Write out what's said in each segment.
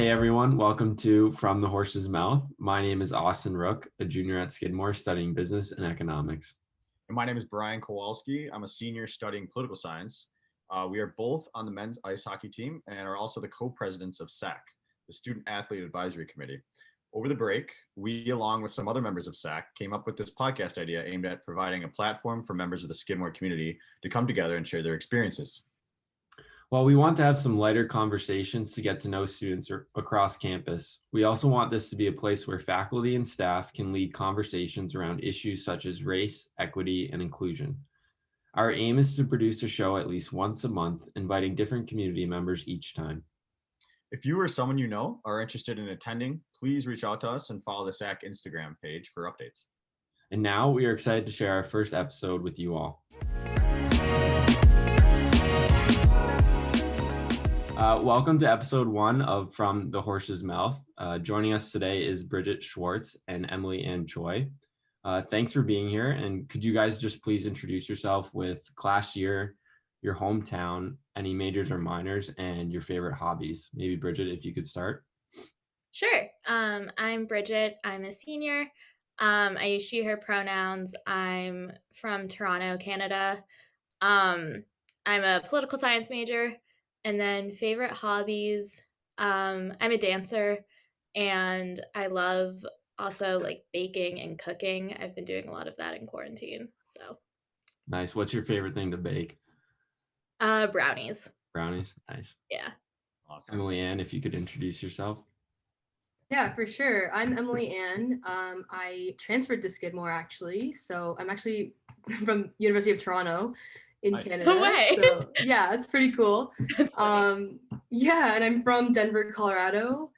Hey everyone, welcome to From the Horse's Mouth. My name is Austin Rook, a junior at Skidmore studying business and economics. And my name is Brian Kowalski. I'm a senior studying political science. We are both on the men's ice hockey team and are also the co-presidents of SAC, the Student Athlete Advisory Committee. Over the break, we, along with some other members of SAC, came up with this podcast idea aimed at providing a platform for members of the Skidmore community to come together and share their experiences. While we want to have some lighter conversations to get to know students across campus, we also want this to be a place where faculty and staff can lead conversations around issues such as race, equity, and inclusion. Our aim is to produce a show at least once a month, inviting different community members each time. If you or someone you know are interested in attending, please reach out to us and follow the SAC Instagram page for updates. And now we are excited to share our first episode with you all. Welcome to episode 1 of From the Horse's Mouth. Joining us today is Bridget Schwartz and Emilie-Anne Choi. Thanks for being here. And could you guys just please introduce yourself with class year, your hometown, any majors or minors, and your favorite hobbies? Maybe Bridget, if you could start. Sure. I'm Bridget. I'm a senior. I use she, her pronouns. I'm from Toronto, Canada. I'm a political science major. And then favorite hobbies, I'm a dancer and I love also like baking and cooking. I've been doing a lot of that in quarantine. So Nice. What's your favorite thing to bake? brownies. Brownies. Nice. Yeah. Awesome. Emilie-Anne, if you could introduce yourself. Yeah, for sure. I'm Emilie-Anne. I transferred to Skidmore actually. So I'm actually from University of Toronto in Canada. No way. So yeah, it's pretty cool. That's funny. Yeah, and I'm from Denver, Colorado.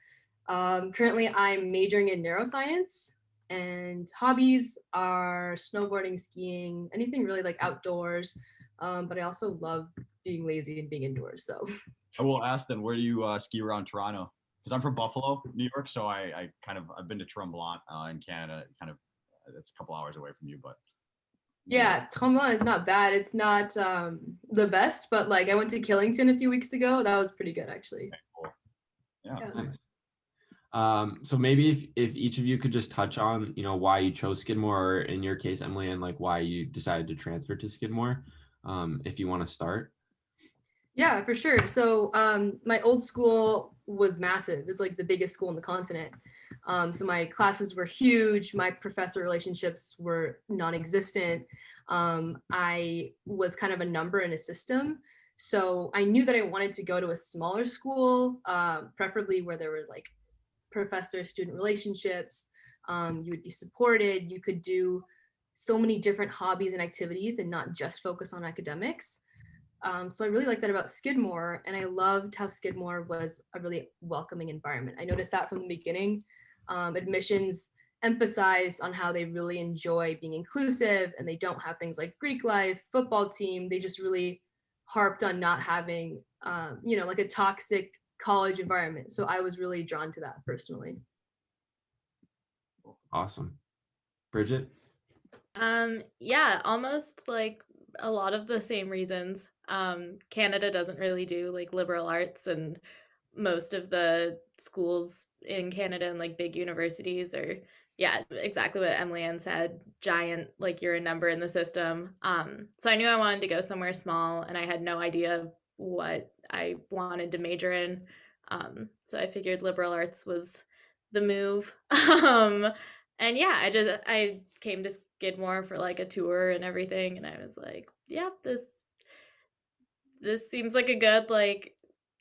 Currently I'm majoring in neuroscience, and hobbies are snowboarding, skiing, anything really like outdoors. But I also love being lazy and being indoors. So I will ask then, where do you ski around Toronto? Because I'm from Buffalo, New York, so I've been to Tremblant in Canada. It's a couple hours away from you, but yeah, Tremblant is not bad. It's not the best, but like I went to Killington a few weeks ago. That was pretty good actually. okay, cool. Yeah. Nice. So maybe if each of you could just touch on, why you chose Skidmore, or in your case, Emilie-Anne, like why you decided to transfer to Skidmore, if you want to start. Yeah, for sure. So my old school was massive. It's like the biggest school in the continent. So my classes were huge. My professor relationships were non-existent. I was kind of a number in a system. So I knew that I wanted to go to a smaller school, preferably where there were like professor-student relationships. You would be supported. You could do so many different hobbies and activities and not just focus on academics. So I really liked that about Skidmore, and I loved how Skidmore was a really welcoming environment. I noticed that from the beginning. Admissions emphasized on how they really enjoy being inclusive, and they don't have things like Greek life, football team. They just really harped on not having, like a toxic college environment. So I was really drawn to that personally. Awesome. Bridget? Yeah, almost like a lot of the same reasons. Canada doesn't really do like liberal arts, and most of the schools in Canada and like big universities are, yeah, exactly what Emilie-Anne said, giant, like you're a number in the system. So I knew I wanted to go somewhere small, and I had no idea what I wanted to major in. So I figured liberal arts was the move. And yeah, I came to Skidmore for like a tour and everything, and I was like, yeah, this seems like a good like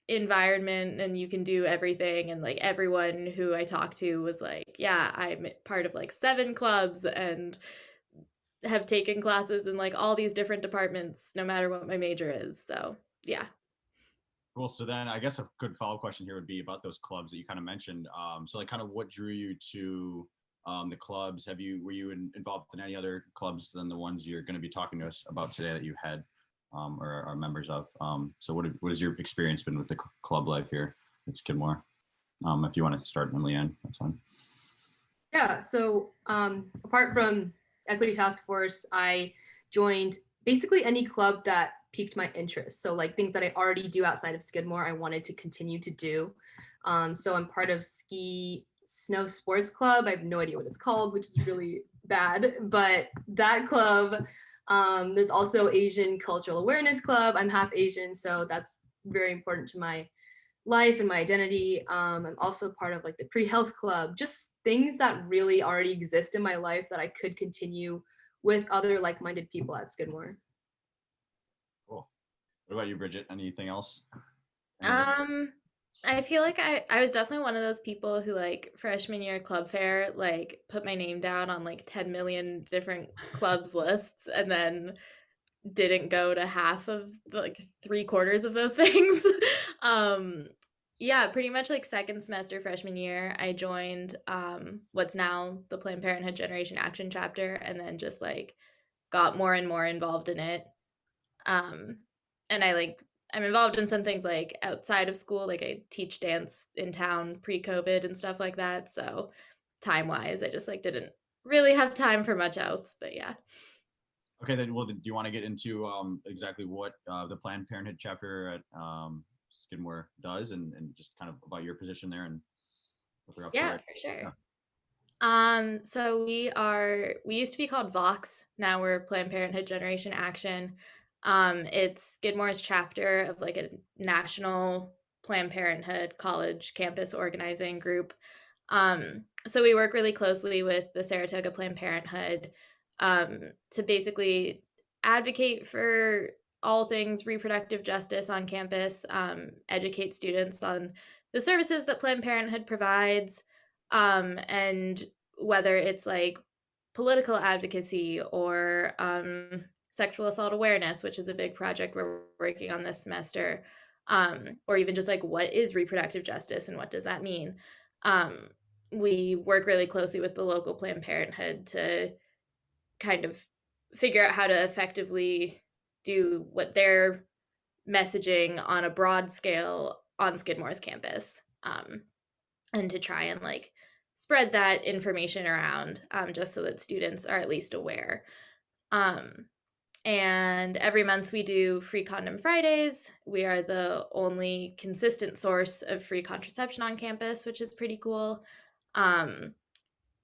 environment, and you can do everything. And like everyone who I talked to was like, yeah, I'm part of like 7 clubs and have taken classes in like all these different departments no matter what my major is. So yeah. Cool. So then I guess a good follow-up question here would be about those clubs that you kind of mentioned. So like kind of what drew you to the clubs? Were you involved in any other clubs than the ones you're going to be talking to us about today that you had or are members of? So what has your experience been with the club life here at Skidmore? If you want to start, Emilie-Anne, that's fine. Yeah, so apart from Equity Task Force, I joined basically any club that piqued my interest. So like things that I already do outside of Skidmore, I wanted to continue to do. So I'm part of Ski Snow Sports Club. I have no idea what it's called, which is really bad, but that club. There's also Asian Cultural Awareness Club. I'm half Asian, so that's very important to my life and my identity. I'm also part of like the pre-health club, just things that really already exist in my life that I could continue with other like-minded people at Skidmore. Cool. What about you, Bridget? Anything else? I feel like I was definitely one of those people who like freshman year club fair like put my name down on like 10 million different clubs lists and then didn't go to half of like 3/4 of those things. Yeah, pretty much like second semester freshman year, I joined what's now the Planned Parenthood Generation Action chapter, and then just like got more and more involved in it. And I'm involved in some things like outside of school, like I teach dance in town pre-COVID and stuff like that. So time-wise, I just like didn't really have time for much else, but yeah. Okay, then. Well, do you want to get into exactly what the Planned Parenthood chapter at Skidmore does, and just kind of about your position there and what they're up to? Yeah, Right? for sure. Yeah. So we used to be called Vox. Now we're Planned Parenthood Generation Action. It's Skidmore's chapter of like a national Planned Parenthood college campus organizing group. So we work really closely with the Saratoga Planned Parenthood to basically advocate for all things reproductive justice on campus, educate students on the services that Planned Parenthood provides, and whether it's like political advocacy or sexual assault awareness, which is a big project we're working on this semester, or even just like what is reproductive justice and what does that mean. We work really closely with the local Planned Parenthood to kind of figure out how to effectively do what they're messaging on a broad scale on Skidmore's campus, and to try and like spread that information around, just so that students are at least aware. And every month we do Free Condom Fridays. We are the only consistent source of free contraception on campus, which is pretty cool.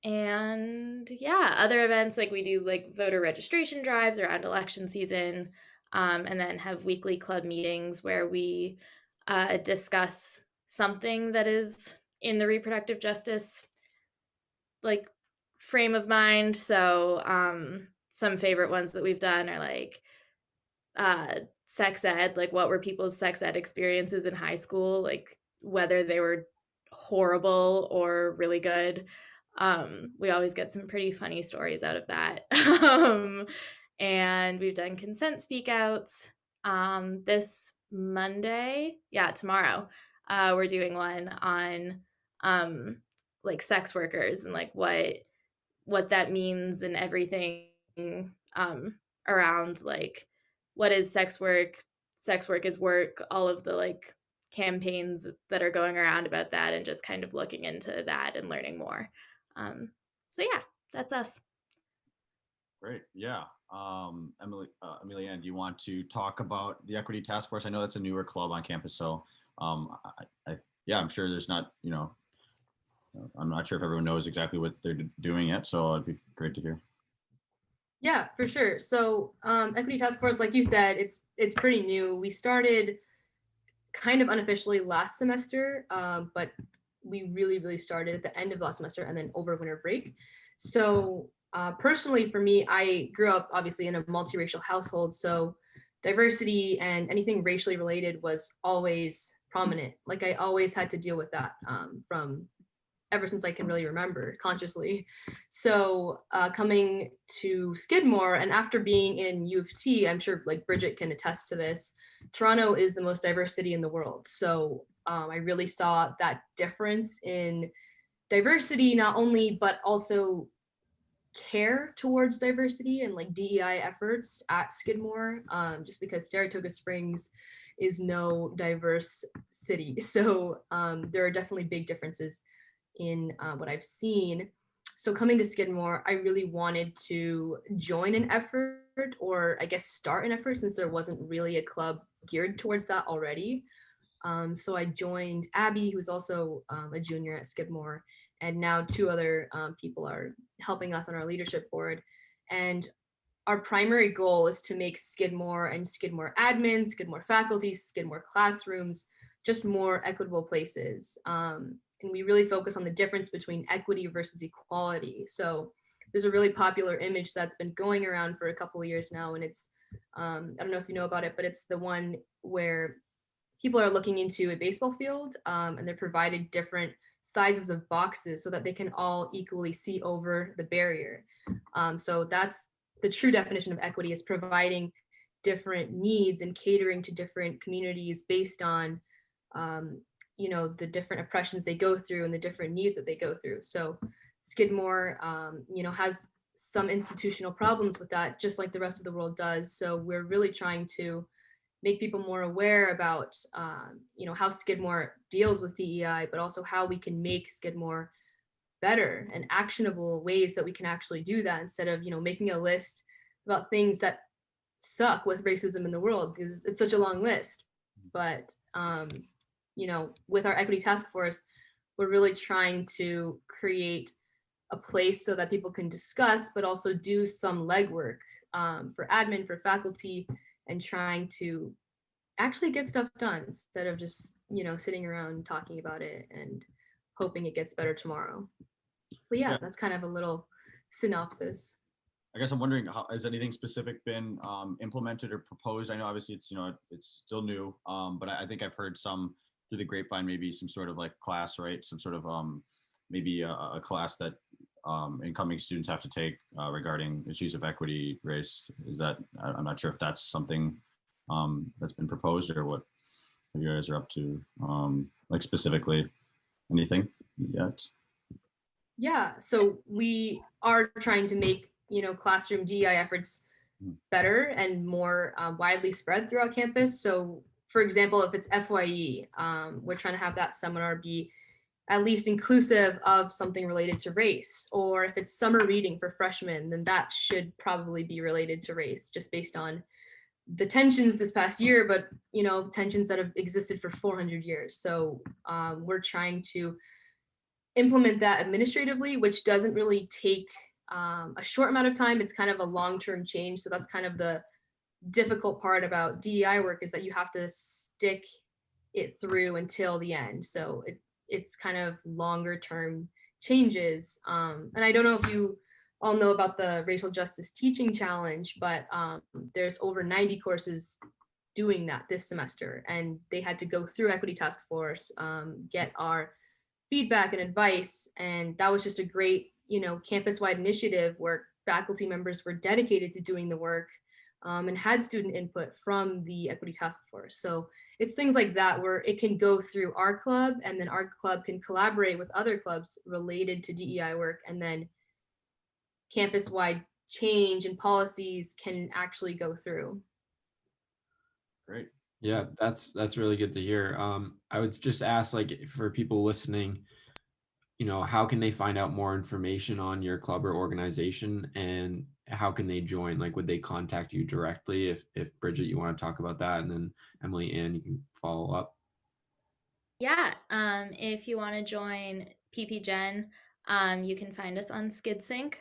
And yeah, other events like we do like voter registration drives around election season, and then have weekly club meetings where we discuss something that is in the reproductive justice like frame of mind. So some favorite ones that we've done are like sex ed, like what were people's sex ed experiences in high school, like whether they were horrible or really good. We always get some pretty funny stories out of that. And we've done consent speak outs. This Monday, tomorrow, we're doing one on like sex workers and like what that means and everything, around like what is sex work is work, all of the like campaigns that are going around about that, and just kind of looking into that and learning more. So yeah, that's us. Great. Yeah. Emilie-Anne, do you want to talk about the Equity Task Force? I know that's a newer club on campus, so I'm sure there's not, I'm not sure if everyone knows exactly what they're doing yet, so it'd be great to hear. Yeah, for sure. So Equity Task Force, like you said, it's pretty new. We started kind of unofficially last semester, but we really started at the end of last semester and then over winter break. So personally for me, I grew up obviously in a multiracial household, so diversity and anything racially related was always prominent. Like I always had to deal with that from ever since I can really remember consciously. So coming to Skidmore and after being in U of T, I'm sure like Bridget can attest to this, Toronto is the most diverse city in the world. So I really saw that difference in diversity, not only, but also care towards diversity and like DEI efforts at Skidmore, just because Saratoga Springs is no diverse city. So there are definitely big differences in what I've seen. So coming to Skidmore, I really wanted to join an effort or I guess start an effort, since there wasn't really a club geared towards that already. So I joined Abby, who's also a junior at Skidmore, and now two other people are helping us on our leadership board. And our primary goal is to make Skidmore and Skidmore admins, Skidmore faculty, Skidmore classrooms just more equitable places. And we really focus on the difference between equity versus equality. So there's a really popular image that's been going around for a couple of years now, and it's I don't know if you know about it, but it's the one where people are looking into a baseball field, and they're provided different sizes of boxes so that they can all equally see over the barrier. So that's the true definition of equity, is providing different needs and catering to different communities based on the different oppressions they go through and the different needs that they go through. So Skidmore has some institutional problems with that, just like the rest of the world does. So we're really trying to make people more aware about how Skidmore deals with DEI, but also how we can make Skidmore better and actionable ways that we can actually do that, instead of making a list about things that suck with racism in the world, because it's such a long list. But with our equity task force, we're really trying to create a place so that people can discuss, but also do some legwork for admin, for faculty, and trying to actually get stuff done instead of just sitting around talking about it and hoping it gets better tomorrow. But yeah, that's kind of a little synopsis. I guess I'm wondering, has anything specific been implemented or proposed? I know obviously it's it's still new, but I think I've heard some through the grapevine, maybe some sort of like class, right? Some sort of maybe a class that incoming students have to take regarding issues of equity, race. Is that, I'm not sure if that's something that's been proposed, or what you guys are up to, like specifically anything yet? Yeah, so we are trying to make classroom DEI efforts better and more widely spread throughout campus. So for example, if it's FYE, we're trying to have that seminar be at least inclusive of something related to race. Or if it's summer reading for freshmen, then that should probably be related to race, just based on the tensions this past year, but tensions that have existed for 400 years. So we're trying to implement that administratively, which doesn't really take a short amount of time. It's kind of a long-term change. So that's kind of the difficult part about DEI work, is that you have to stick it through until the end. So it's kind of longer term changes. And I don't know if you all know about the Racial Justice Teaching Challenge, but there's over 90 courses doing that this semester, and they had to go through Equity Task Force, get our feedback and advice, and that was just a great campus-wide initiative where faculty members were dedicated to doing the work, and had student input from the Equity Task Force. So it's things like that where it can go through our club, and then our club can collaborate with other clubs related to DEI work, and then campus-wide change and policies can actually go through. Great. Yeah, that's really good to hear. I would just ask, like, for people listening, how can they find out more information on your club or organization, and how can they join? Like, would they contact you directly? If Bridget, you want to talk about that, and then Emilie-Anne, you can follow up. Yeah, if you want to join PPGen, you can find us on SkidSync,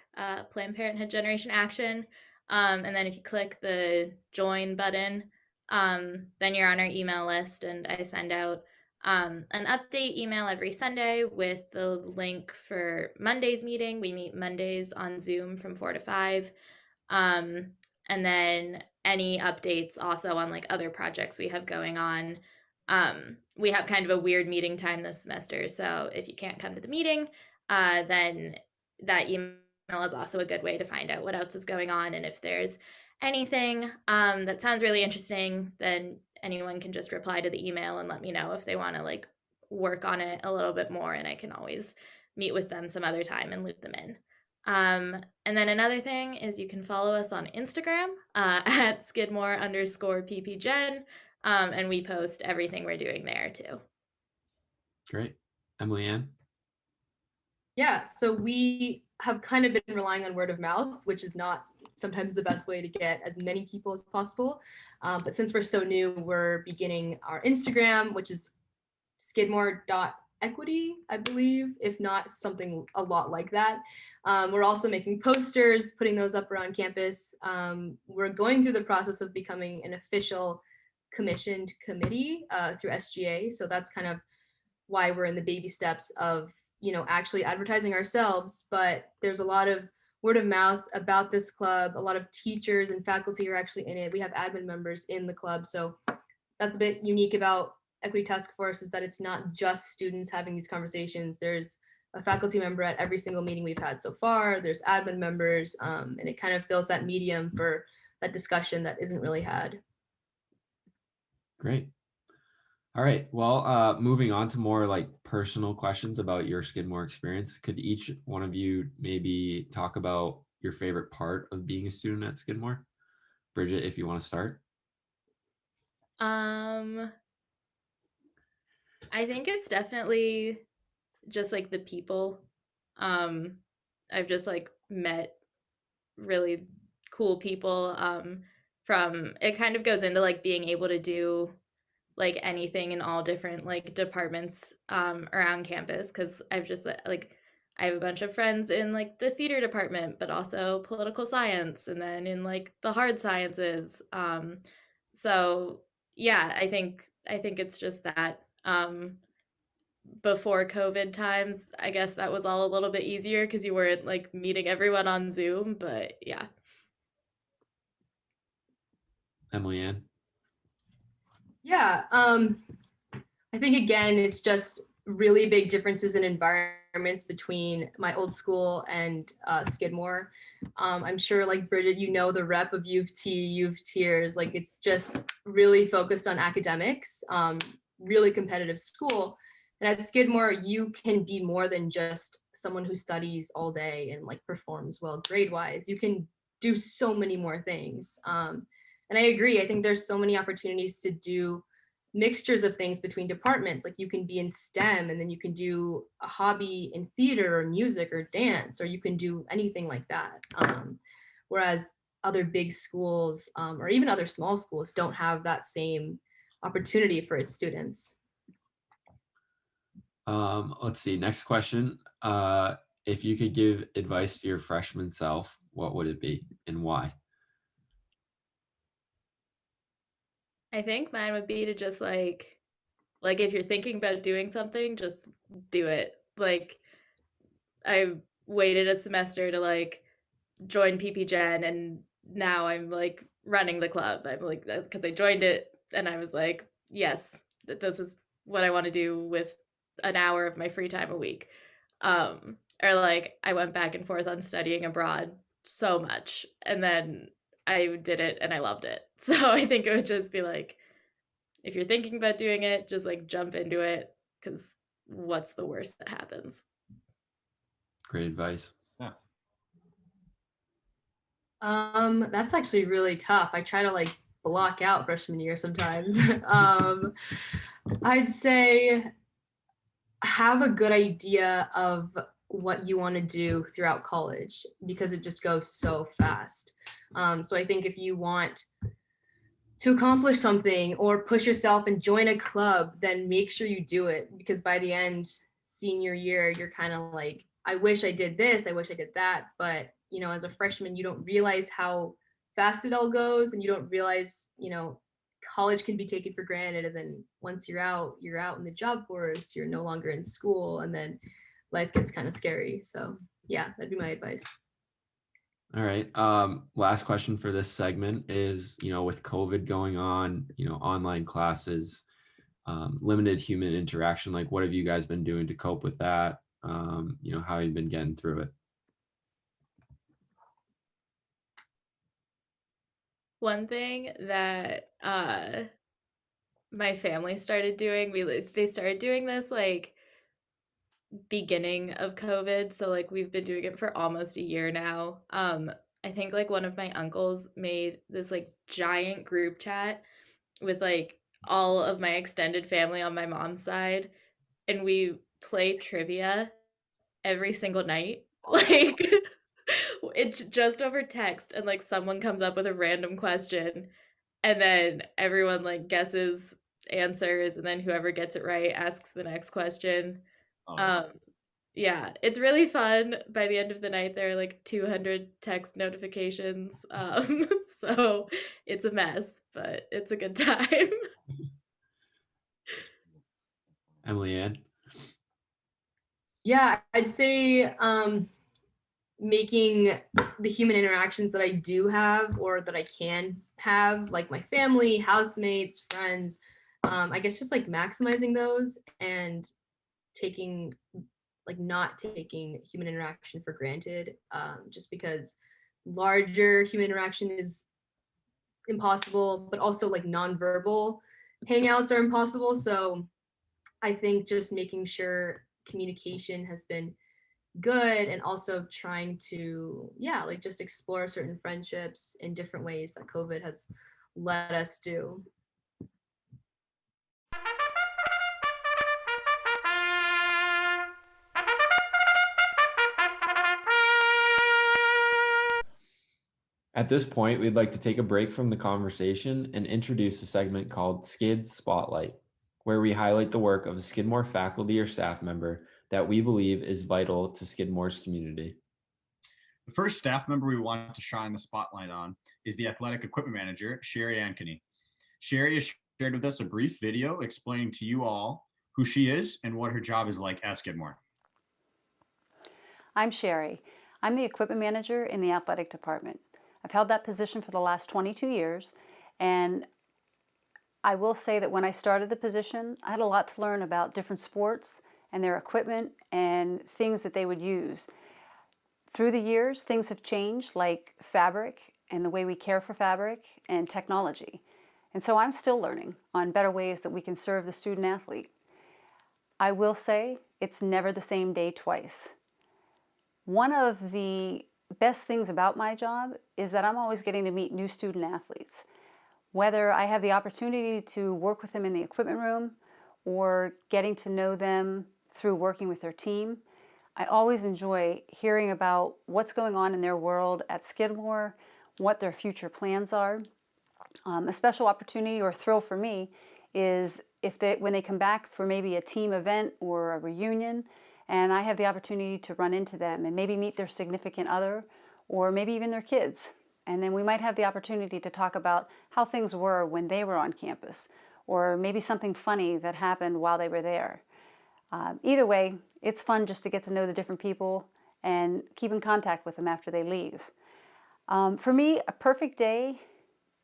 Planned Parenthood Generation Action. And then if you click the join button, then you're on our email list, and I send out an update email every Sunday with the link for Monday's meeting. We meet Mondays on Zoom from 4 to 5. And then any updates also on like other projects we have going on. We have kind of a weird meeting time this semester, so if you can't come to the meeting, then that email is also a good way to find out what else is going on. And if there's anything that sounds really interesting, then anyone can just reply to the email and let me know if they want to like work on it a little bit more, and I can always meet with them some other time and loop them in. And then another thing is you can follow us on Instagram at Skidmore_PPGen, and we post everything we're doing there too. Great. Emilie-Anne? Yeah, so we have kind of been relying on word of mouth, which is not sometimes the best way to get as many people as possible. But since we're so new, we're beginning our Instagram, which is skidmore.equity, I believe, if not something a lot like that. We're also making posters, putting those up around campus. We're going through the process of becoming an official commissioned committee through SGA. So that's kind of why we're in the baby steps of, actually advertising ourselves. But there's a lot of word of mouth about this club. A lot of teachers and faculty are actually in it. We have admin members in the club. So that's a bit unique about Equity Task Force, is that it's not just students having these conversations. There's a faculty member at every single meeting we've had so far. There's admin members, and it kind of fills that medium for that discussion that isn't really had. Great. All right. Well, moving on to more like personal questions about your Skidmore experience. Could each one of you maybe talk about your favorite part of being a student at Skidmore? Bridget, if you want to start. I think it's definitely just like the people. I've just like met really cool people. From it kind of goes into like being able to do like anything in all different like departments around campus, because I've just like I have a bunch of friends in like the theater department, but also political science, and then in like the hard sciences. So yeah, I think it's just that. Before COVID times, I guess that was all a little bit easier because you weren't like meeting everyone on Zoom. But yeah. Emilie-Anne. Yeah, I think again, it's just really big differences in environments between my old school and Skidmore. I'm sure, like Bridget, the rep of U of T, U of Tears, like it's just really focused on academics, really competitive school. And at Skidmore, you can be more than just someone who studies all day and like performs well grade-wise. You can do so many more things. And I agree. I think there's so many opportunities to do mixtures of things between departments. Like you can be in STEM and then you can do a hobby in theater or music or dance, or you can do anything like that. Whereas other big schools or even other small schools don't have that same opportunity for its students. Let's see. Next question. If you could give advice to your freshman self, what would it be and why? I think mine would be to just like if you're thinking about doing something, just do it. Like I waited a semester to like join PP Gen, and now I'm like running the club. I'm like, because I joined it and I was like, yes, this is what I want to do with an hour of my free time a week. Or like I went back and forth on studying abroad so much, and then I did it and I loved it. So I think it would just be like, if you're thinking about doing it, just like jump into it, because what's the worst that happens? Great advice. Yeah. That's actually really tough. I try to like block out freshman year sometimes. I'd say have a good idea of what you want to do throughout college, because it just goes so fast. So I think if you want to accomplish something or push yourself and join a club, then make sure you do it, because by the end, senior year, you're kind of like, I wish I did this, I wish I did that. But, as a freshman, you don't realize how fast it all goes, and you don't realize, college can be taken for granted. And then once you're out in the job force, you're no longer in school, and then life gets kind of scary. So yeah, that'd be my advice. All right. Last question for this segment is, with COVID going on, online classes, limited human interaction, like what have you guys been doing to cope with that? How have you been getting through it? One thing that my family started doing, they started doing this like beginning of COVID, so like we've been doing it for almost a year now. I think like one of my uncles made this like giant group chat with like all of my extended family on my mom's side, and we play trivia every single night Like it's just over text and like someone comes up with a random question and then everyone like guesses answers and then whoever gets it right asks the next question. Oh, Um yeah, it's really fun. By the end of the night there are like 200 text notifications. So it's a mess, but it's a good time. Emilie-Anne? Yeah, I'd say making the human interactions that I do have or that I can have, like my family, housemates, friends, I guess just like maximizing those and taking like not taking human interaction for granted, just because larger human interaction is impossible, but also like nonverbal hangouts are impossible. So I think just making sure communication has been good and also trying to, yeah, like just explore certain friendships in different ways that COVID has let us do. At this point, we'd like to take a break from the conversation and introduce a segment called Skid Spotlight, where we highlight the work of a Skidmore faculty or staff member that we believe is vital to Skidmore's community. The first staff member we want to shine the spotlight on is the athletic equipment manager, Sherry Ankeny. Sherry has shared with us a brief video explaining to you all who she is and what her job is like at Skidmore. I'm Sherry. I'm the equipment manager in the athletic department. I've held that position for the last 22 years, and I will say that when I started the position, I had a lot to learn about different sports and their equipment and things that they would use. Through the years, things have changed, like fabric and the way we care for fabric and technology. And so I'm still learning on better ways that we can serve the student athlete. I will say it's never the same day twice. One of the best things about my job is that I'm always getting to meet new student athletes. Whether I have the opportunity to work with them in the equipment room or getting to know them through working with their team, I always enjoy hearing about what's going on in their world at Skidmore, what their future plans are. A special opportunity or thrill for me is when they come back for maybe a team event or a reunion, and I have the opportunity to run into them and maybe meet their significant other or maybe even their kids. And then we might have the opportunity to talk about how things were when they were on campus or maybe something funny that happened while they were there. Either way, it's fun just to get to know the different people and keep in contact with them after they leave. For me, a perfect day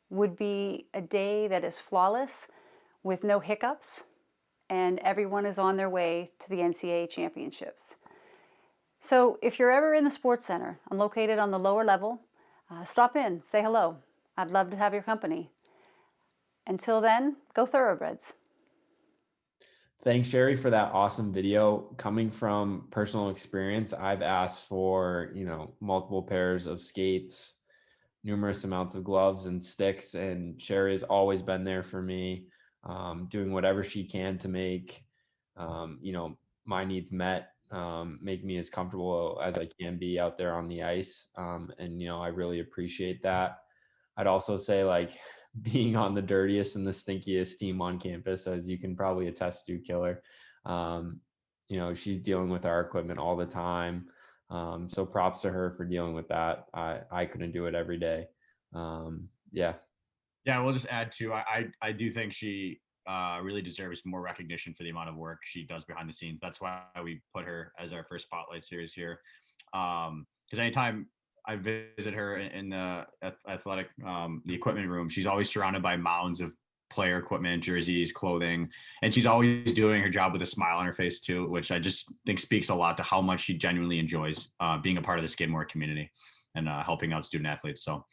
would be a day that is flawless with no hiccups and everyone is on their way to the NCAA championships. So if you're ever in the sports center, I'm located on the lower level, stop in, say hello. I'd love to have your company. Until then, go Thoroughbreds. Thanks, Sherry, for that awesome video. Coming from personal experience, I've asked for, multiple pairs of skates, numerous amounts of gloves and sticks, and Sherry has always been there for me, doing whatever she can to make, my needs met, make me as comfortable as I can be out there on the ice. And I really appreciate that. I'd also say being on the dirtiest and the stinkiest team on campus, as you can probably attest to, Killer. She's dealing with our equipment all the time. So props to her for dealing with that. I couldn't do it every day. Yeah. Yeah, we'll just add to, I do think she really deserves more recognition for the amount of work she does behind the scenes. That's why we put her as our first spotlight series here. Because anytime I visit her in the athletic, the equipment room, she's always surrounded by mounds of player equipment, jerseys, clothing, and she's always doing her job with a smile on her face too, which I just think speaks a lot to how much she genuinely enjoys being a part of the Skidmore community and helping out student athletes. So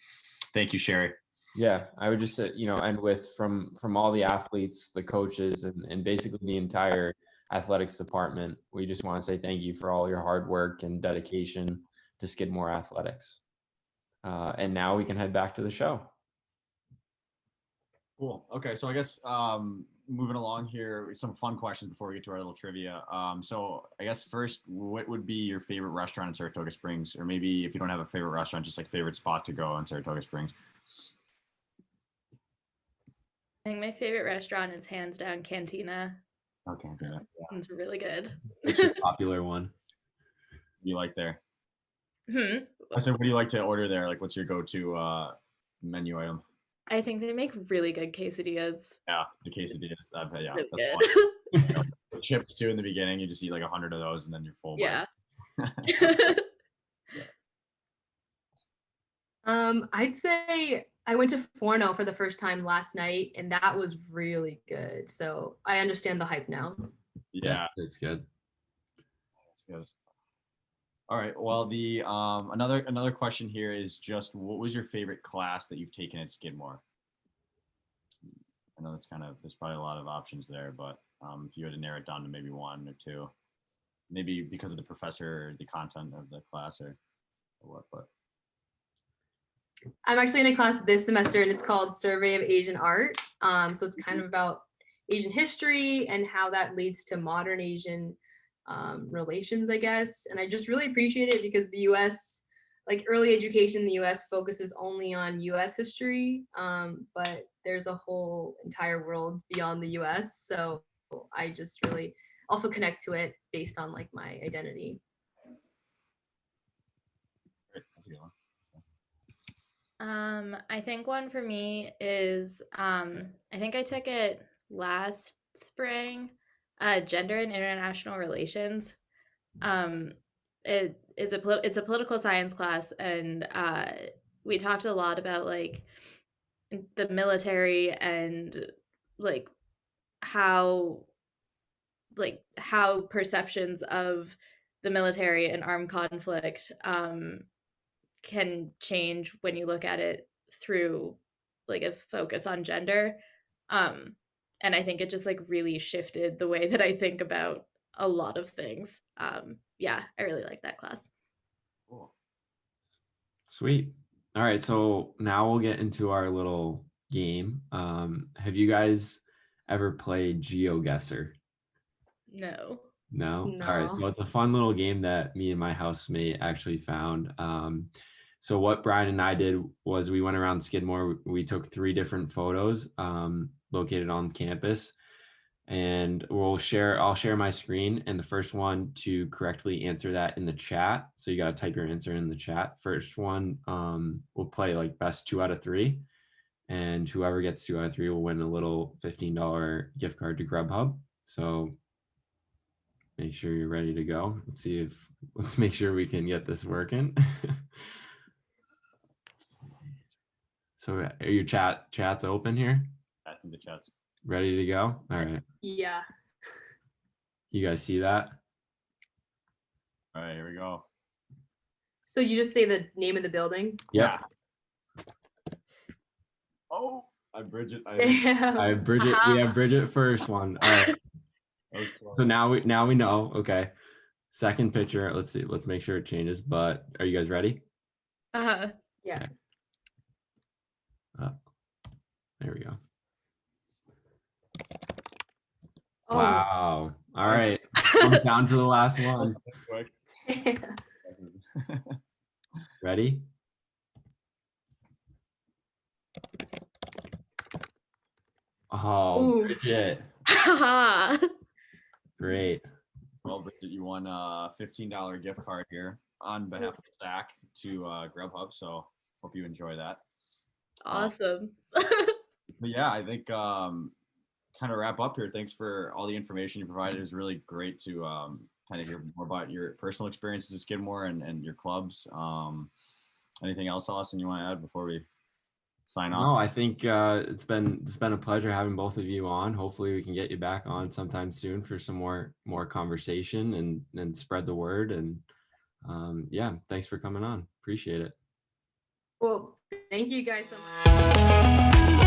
thank you, Sherry. Yeah, I would just say, end with from all the athletes, the coaches, and basically the entire athletics department, we just want to say thank you for all your hard work and dedication to Skidmore athletics. And now we can head back to the show. Cool. Okay, so I guess moving along here with some fun questions before we get to our little trivia. So I guess first, what would be your favorite restaurant in Saratoga Springs? Or maybe if you don't have a favorite restaurant, just like favorite spot to go in Saratoga Springs? I think my favorite restaurant is hands down Cantina. Okay, yeah. It's really good. It's a popular one. What do you like there? Hmm. I said, what do you like to order there? Like, what's your go-to menu item? I think they make really good quesadillas. Yeah, the quesadillas. Yeah, Really that's good. fun. The chips too in the beginning. You just eat like 100 of those, and then you're full. Yeah. I'd say I went to Forno for the first time last night, and that was really good. So I understand the hype now. Yeah, it's good. that's good. All right. Well, the another question here is just what was your favorite class that you've taken at Skidmore? I know that's there's probably a lot of options there, but if you had to narrow it down to maybe one or two, maybe because of the professor or the content of the class or what, but. I'm actually in a class this semester, and it's called Survey of Asian Art. So it's kind of about Asian history and how that leads to modern Asian relations, I guess. And I just really appreciate it because the U.S., like early education in the U.S. focuses only on U.S. history, but there's a whole entire world beyond the U.S. So I just really also connect to it based on like my identity. Great. That's a good one. I think one for me is I think I took it last spring, Gender and International Relations. It's a political science class, and we talked a lot about like the military and like how perceptions of the military and armed conflict can change when you look at it through like a focus on gender. And I think it just like really shifted the way that I think about a lot of things. Yeah, I really like that class. Cool. Sweet. All right, so now we'll get into our little game. Have you guys ever played Geo Guesser? No. No? All right, so it's a fun little game that me and my housemate actually found. So what Brian and I did was we went around Skidmore. We took 3 different photos located on campus, and I'll share my screen, and the first one to correctly answer that in the chat. So you got to type your answer in the chat. First one, we'll play like best 2 out of 3, and whoever gets 2 out of 3 will win a little $15 gift card to Grubhub. So make sure you're ready to go. Let's make sure we can get this working. So are your chats open here? I think the chat's Ready to go? All right. Yeah. You guys see that? all right. Here we go. So you just say the name of the building? Yeah. Oh, I'm Bridget. Damn. All right, Bridget. We have Bridget first one. All right. So now we know. Okay. Second picture. Let's see. Let's make sure it changes. But are you guys ready? Uh-huh. Yeah. Okay. There we go. Oh. Wow. All right. Come down to the last one. Ready? Oh, Ooh. Bridget. Great. Well, Bridget, you won a $15 gift card here on behalf of Stack to Grubhub. So hope you enjoy that. Awesome. But yeah, I think kind of wrap up here. Thanks for all the information you provided. It was really great to kind of hear more about your personal experiences at Skidmore and your clubs. Anything else, Austin, you want to add before we sign off? No, I think it's been a pleasure having both of you on. Hopefully we can get you back on sometime soon for some more conversation and spread the word. And yeah, thanks for coming on. Appreciate it. Well, thank you guys so much.